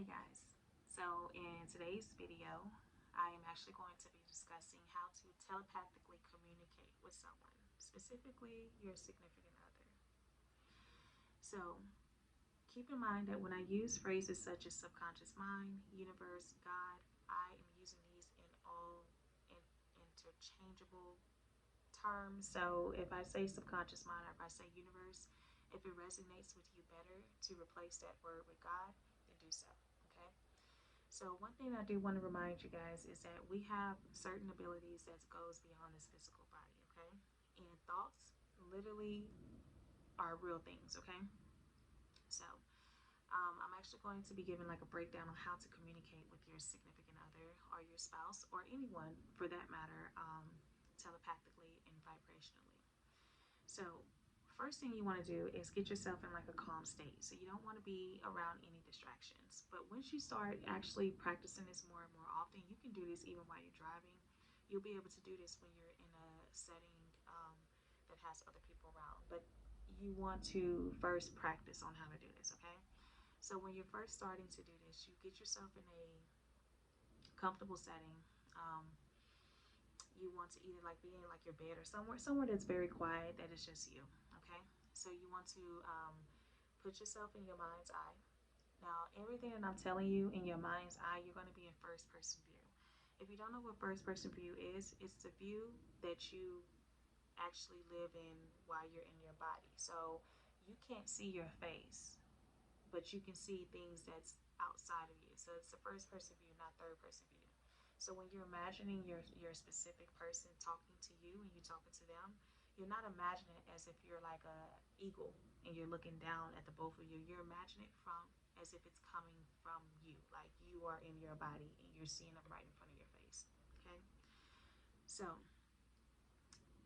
Hey guys, so in today's video, I am actually going to be discussing how to telepathically communicate with someone, specifically your significant other. So keep in mind that when I use phrases such as subconscious mind, universe, God, I am using these in all interchangeable terms. So if I say subconscious mind or if I say universe, if it resonates with you better to replace that word with God, then do so. Okay. So one thing I do want to remind you guys is that we have certain abilities that goes beyond this physical body, okay? And thoughts literally are real things, okay? So I'm actually going to be giving like a breakdown on how to communicate with your significant other or your spouse or anyone for that matter, telepathically and vibrationally. So first thing you want to do is get yourself in like a calm state. So you don't want to be around any distractions. But once you start actually practicing this more and more often, you can do this even while you're driving. You'll be able to do this when you're in a setting that has other people around. But you want to first practice on how to do this, okay? So when you're first starting to do this, you get yourself in a comfortable setting. Um, you want to either like be in like your bed or somewhere that's very quiet that is just you, okay? So you want to put yourself in your mind's eye. Now everything that I'm telling you in your mind's eye, you're going to be in first person view. If you don't know what first person view is, it's the view that you actually live in while you're in your body. So you can't see your face, but you can see things that's outside of you. So it's the first person view, not third person view. So when you're imagining your specific person talking to you and you talking to them, you're not imagining it as if you're like a eagle and you're looking down at the both of you. You're imagining it from as if it's coming from you, like you are in your body and you're seeing them right in front of your face. Okay. So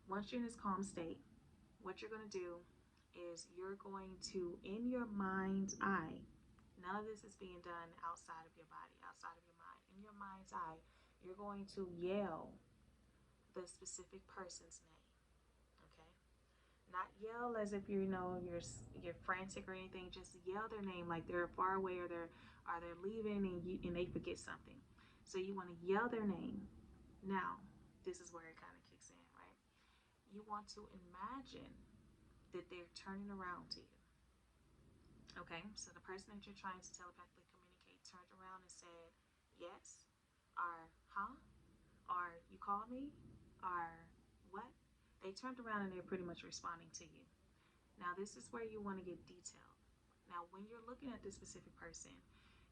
once you're in this calm state, what you're going to do is you're going to, in your mind's eye, none of this is being done outside of your body, outside of your mind. In your mind's eye, you're going to yell the specific person's name. Okay, not yell as if you're frantic or anything. Just yell their name like they're far away or they're leaving and they forget something. So you want to yell their name. Now, this is where it kind of kicks in, right? You want to imagine that they're turning around to you. Okay, so the person that you're trying to telepathically communicate turned around and said, yes, or huh, or you called me, or what? They turned around and they're pretty much responding to you. Now, this is where you want to get detailed. Now, when you're looking at this specific person,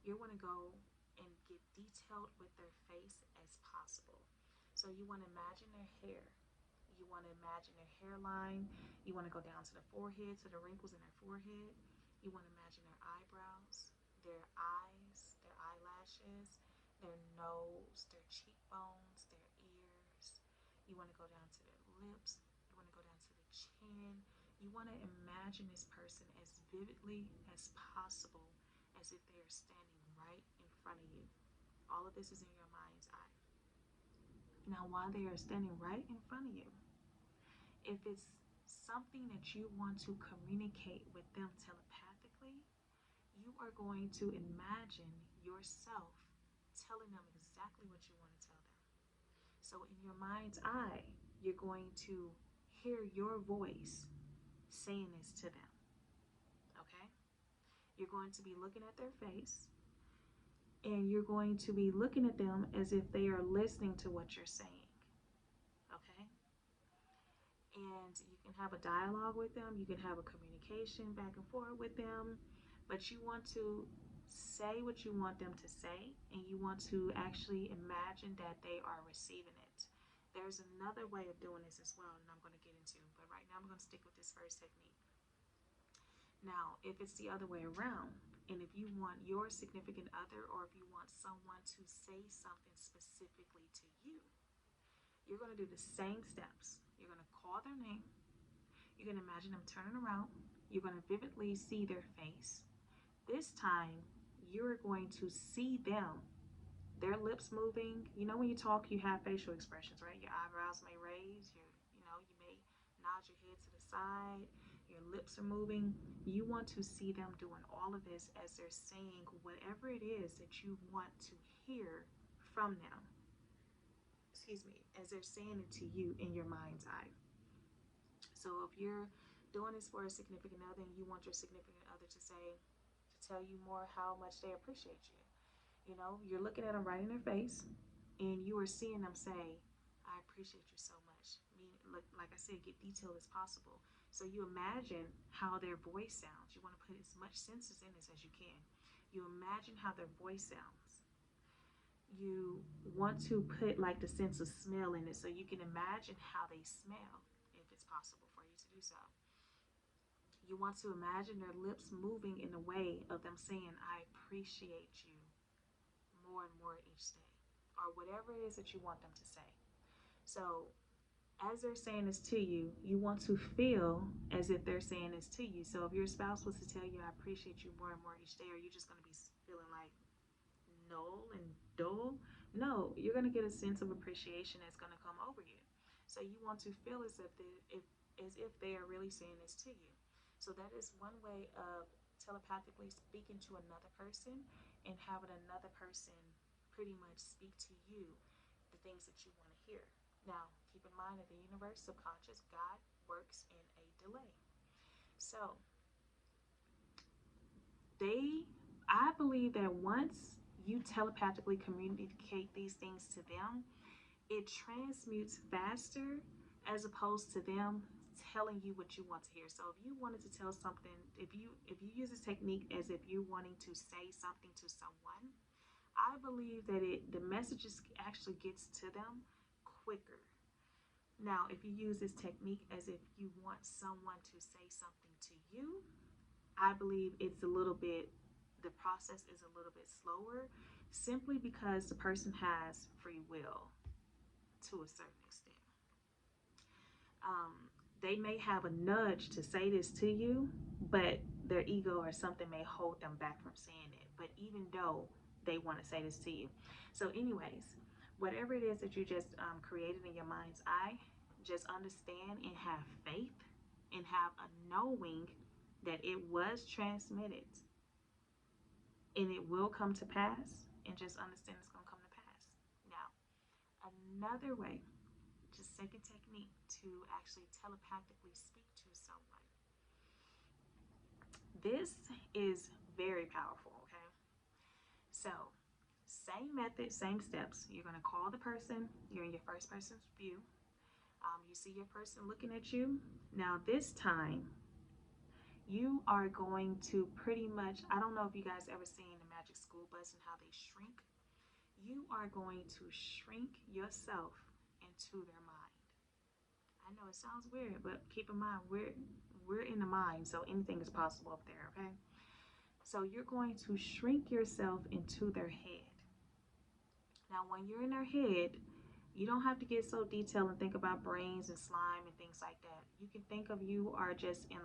you want to go and get detailed with their face as possible. So you want to imagine their hair. You want to imagine their hairline. You want to go down to the forehead, to the wrinkles in their forehead. You want to imagine their eyebrows, their eyes, their eyelashes, their nose, their cheekbones, their ears. You want to go down to their lips. You want to go down to the chin. You want to imagine this person as vividly as possible, as if they are standing right in front of you. All of this is in your mind's eye. Now, while they are standing right in front of you, if it's something that you want to communicate with them telepathically, you are going to imagine yourself telling them exactly what you want to tell them. So, in your mind's eye, you're going to hear your voice saying this to them. Okay? You're going to be looking at their face and you're going to be looking at them as if they are listening to what you're saying. Okay? And you can have a dialogue with them, you can have a communication back and forth with them, but you want to say what you want them to say, and you want to actually imagine that they are receiving it. There's another way of doing this as well, and I'm going to get into, but right now I'm going to stick with this first technique. Now, if it's the other way around, and if you want your significant other or if you want someone to say something specifically to you, you're going to do the same steps. You're going to call their name. You're going to imagine them turning around. You're going to vividly see their face. This time, you're going to see them, their lips moving. You know, when you talk, you have facial expressions, right? Your eyebrows may raise, you may nod your head to the side, your lips are moving. You want to see them doing all of this as they're saying whatever it is that you want to hear from them. Excuse me, as they're saying it to you in your mind's eye. So if you're doing this for a significant other and you want your significant other to say, to tell you more how much they appreciate you, you know, you're looking at them right in their face and you are seeing them say, I appreciate you so much. Look, like I said, get detailed as possible. So you imagine how their voice sounds. You want to put as much senses in this as you can. You imagine how their voice sounds. You want to put like the sense of smell in it so you can imagine how they smell if it's possible for you to do so. You want to imagine their lips moving in a way of them saying, I appreciate you more and more each day, or whatever it is that you want them to say. So, as they're saying this to you, you want to feel as if they're saying this to you. So, if your spouse was to tell you, I appreciate you more and more each day, are you just going to be feeling like null and dull? No, you're going to get a sense of appreciation that's going to come over you. So, you want to feel as if they are really saying this to you. So, that is one way of telepathically speaking to another person and having another person pretty much speak to you the things that you want to hear. Now, keep in mind that the universe, subconscious, God works in a delay. So, I believe that once you telepathically communicate these things to them, it transmutes faster as opposed to them telling you what you want to hear. So if you wanted to tell something, if you use this technique as if you're wanting to say something to someone, I believe that the messages actually gets to them quicker. Now, if you use this technique as if you want someone to say something to you, I believe the process is a little bit slower simply because the person has free will to a certain extent. Um, they may have a nudge to say this to you, but their ego or something may hold them back from saying it. But even though they want to say this to you. So, anyways, whatever it is that you just created in your mind's eye, just understand and have faith and have a knowing that it was transmitted and it will come to pass. And just understand it's going to come to pass. Now, another way, just second technique to actually telepathically speak to someone. This is very powerful, okay? So, same method, same steps. You're going to call the person, you're in your first person's view. You see your person looking at you. Now, this time, you are going to pretty much, I don't know if you guys ever seen the Magic School Bus and how they shrink. You are going to shrink yourself into their mind. I know it sounds weird, but keep in mind we're in the mind, so anything is possible up there, okay? So you're going to shrink yourself into their head. Now, when you're in their head, you don't have to get so detailed and think about brains and slime and things like that. You can think of you are just in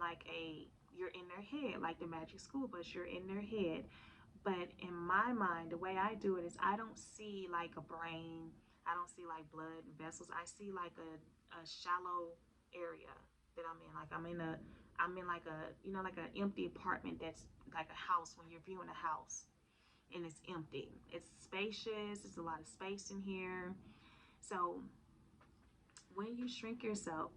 you're in their head, like the Magic School Bus, you're in their head. But in my mind, the way I do it is I don't see like a brain, I don't see like blood and vessels. I see like a shallow area that I'm in. I'm in like like an empty apartment that's like a house when you're viewing a house and it's empty. It's spacious, there's a lot of space in here. So when you shrink yourself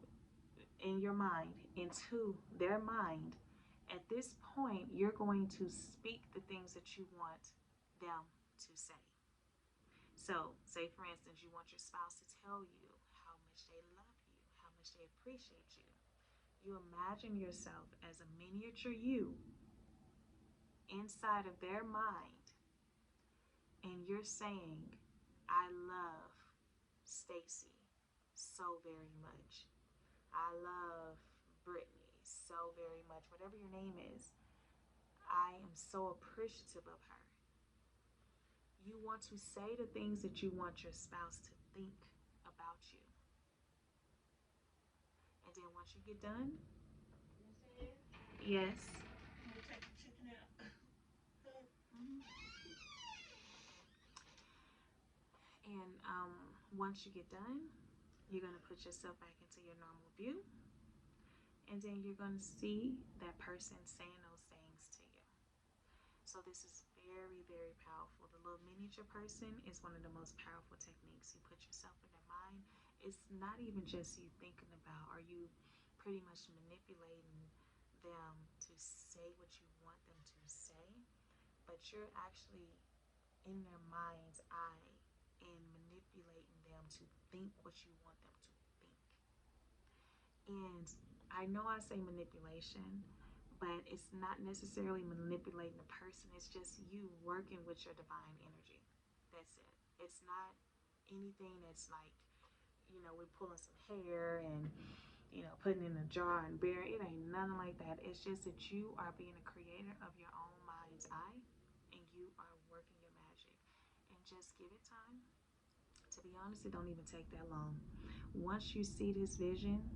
in your mind into their mind, at this point, you're going to speak the things that you want them to say. So, say for instance, you want your spouse to tell you how much they love you, how much they appreciate you. You imagine yourself as a miniature you inside of their mind, and you're saying, I love Stacy so very much. I love Brittany so very much. Whatever your name is, I am so appreciative of her. You want to say the things that you want your spouse to think about you. And then once you get done, yes. Mhm. And once you get done, you're going to put yourself back into your normal view. And then you're going to see that person saying those things to you. So this is very, very powerful. The little miniature person is one of the most powerful techniques. You put yourself in their mind. It's not even just you thinking about, are you pretty much manipulating them to say what you want them to say, but you're actually in their mind's eye and manipulating them to think what you want them to think. And I know I say manipulation, but it's not necessarily manipulating the person. It's just you working with your divine energy. That's it. It's not anything that's like, we're pulling some hair and, putting in a jar and burying. It ain't nothing like that. It's just that you are being a creator of your own mind's eye and you are working your magic. And just give it time. To be honest, it don't even take that long. Once you see this vision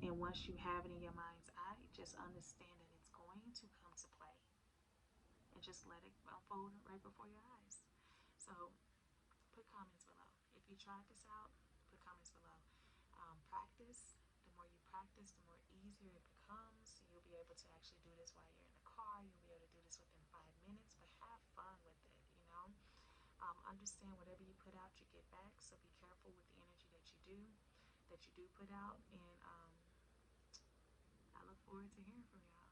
and once you have it in your mind's eye, just understand that it's going to come to play and just let it unfold right before your eyes. So put comments below. If you tried this out, put comments below. Practice. The more you practice, the more easier it becomes. You'll be able to actually do this while you're in the car. You'll be able to do this within 5 minutes, but have fun with it. Understand whatever you put out, you get back. So be careful with the energy that you do put out. And I look forward to hearing from y'all.